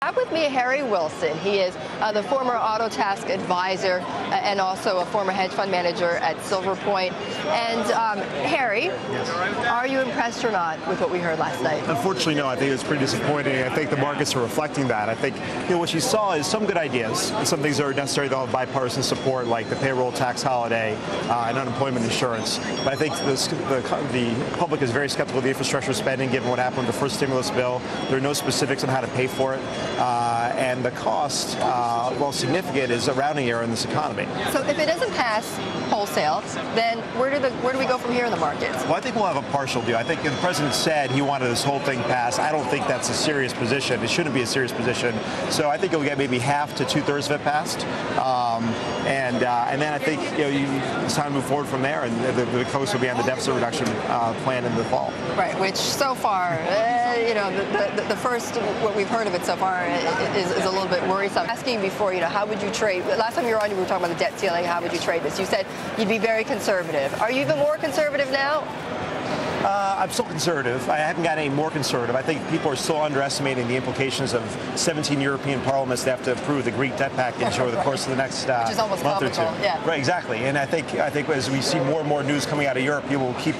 I have with me Harry Wilson. He is the former Autotask advisor and also a former hedge fund manager at Silver Point. And Harry, yes. Are you impressed or not with what we heard last night? Unfortunately, no. I think it was pretty disappointing. I think the markets are reflecting that. I think what you saw is some good ideas. Some things that are necessary to have bipartisan support, like the payroll tax holiday and unemployment insurance. But I think the public is very skeptical of the infrastructure spending, given what happened with the first stimulus bill. There are no specifics on how to pay for it. And the cost, while significant, is a rounding error in this economy. So if it doesn't pass wholesale, then where do we go from here in the markets? Well, I think we'll have a partial deal. I think the president said he wanted this whole thing passed. I don't think that's a serious position. It shouldn't be a serious position. So I think you'll get maybe half to two-thirds of it passed. And then I think it's time to move forward from there, and the coast will be on the deficit reduction plan in the fall. Right, which so far, the first, what we've heard of it so far is a little bit worrisome. Asking before, how would you trade? Last time you were on, we were talking about the debt ceiling. How would you trade this? You said you'd be very conservative. Are you even more conservative now? I'm still conservative. I haven't got any more conservative. I think people are still underestimating the implications of 17 European parliaments that have to approve the Greek debt package over the course of the next month or two. Yeah. Right, exactly. And I think as we see more and more news coming out of Europe, people will keep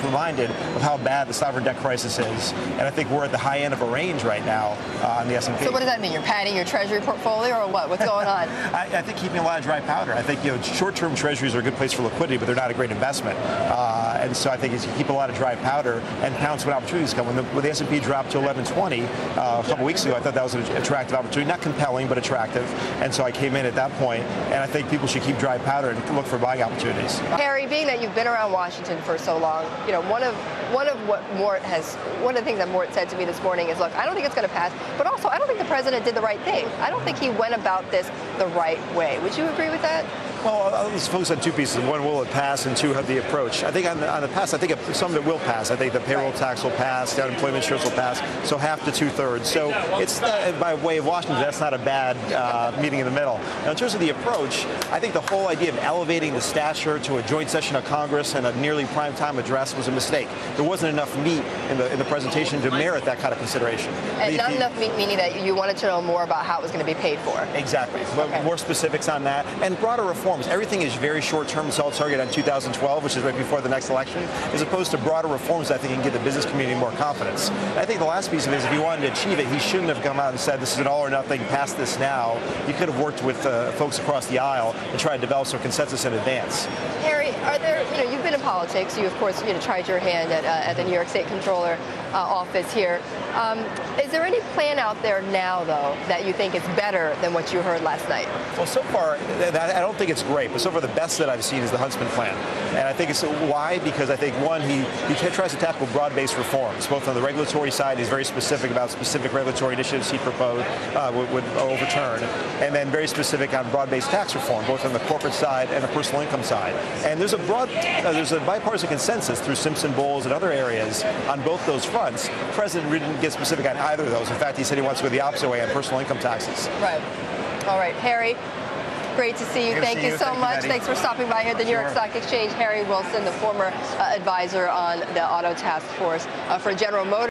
reminded of how bad the sovereign debt crisis is. And I think we're at the high end of a range right now on the S&P. So what does that mean? You're padding your treasury portfolio, or what? What's going on? I think keeping a lot of dry powder. I think short-term treasuries are a good place for liquidity, but they're not a great investment. And so I think as you keep a lot of dry powder and pounce when opportunities come. When the S&P dropped to 1120 a couple weeks ago, I thought that was an attractive opportunity. Not compelling, but attractive. And so I came in at that point, and I think people should keep dry powder and look for buying opportunities. Harry, being that you've been around Washington for so long, one of the things that Mort said to me this morning is, look, I don't think it's going to pass, but also I don't think the president did the right thing. I don't think he went about this the right way. Would you agree with that? Well, let's focus on two pieces. One, will it pass, and two, have the approach. I think on the pass, I think some of it will pass. I think the payroll tax will pass, the unemployment insurance will pass, so half to two-thirds. So it's by way of Washington, that's not a bad meeting in the middle. Now, in terms of the approach, I think the whole idea of elevating the stature to a joint session of Congress and a nearly prime-time address was a mistake. There wasn't enough meat in the presentation to merit that kind of consideration. And not enough meat, meaning that you wanted to know more about how it was going to be paid for. Exactly. Okay. More specifics on that, and broader reforms. Everything is very short-term, so I'll target on 2012, which is right before the next election, as opposed to broader reforms I think can give the business community more confidence. And I think the last piece of it is, if he wanted to achieve it, he shouldn't have come out and said this is an all or nothing, pass this now. He could have worked with folks across the aisle and tried to develop some consensus in advance. Harry, are there, you've been in politics. You, of course, tried your hand at the New York State Comptroller office here. Is there any plan out there now, though, that you think is better than what you heard last night? Well, so far, I don't think it's great, but so far the best that I've seen is the Huntsman plan. And I think it's why? Because I think, one, he tries to tackle broad-based reforms, both on the regulatory side. He's very specific about specific regulatory initiatives he proposed would overturn, and then very specific on broad-based tax reform, both on the corporate side and the personal income side. And there's a bipartisan consensus through Simpson-Bowles and other areas on both those fronts. The president didn't get specific on either of those. In fact, he said he wants to go the opposite way on personal income taxes. Right. All right, Harry. Great to see you. Thank you so much. Thanks for stopping by here at the New York Stock Exchange. Harry Wilson, the former advisor on the Auto Task Force for General Motors.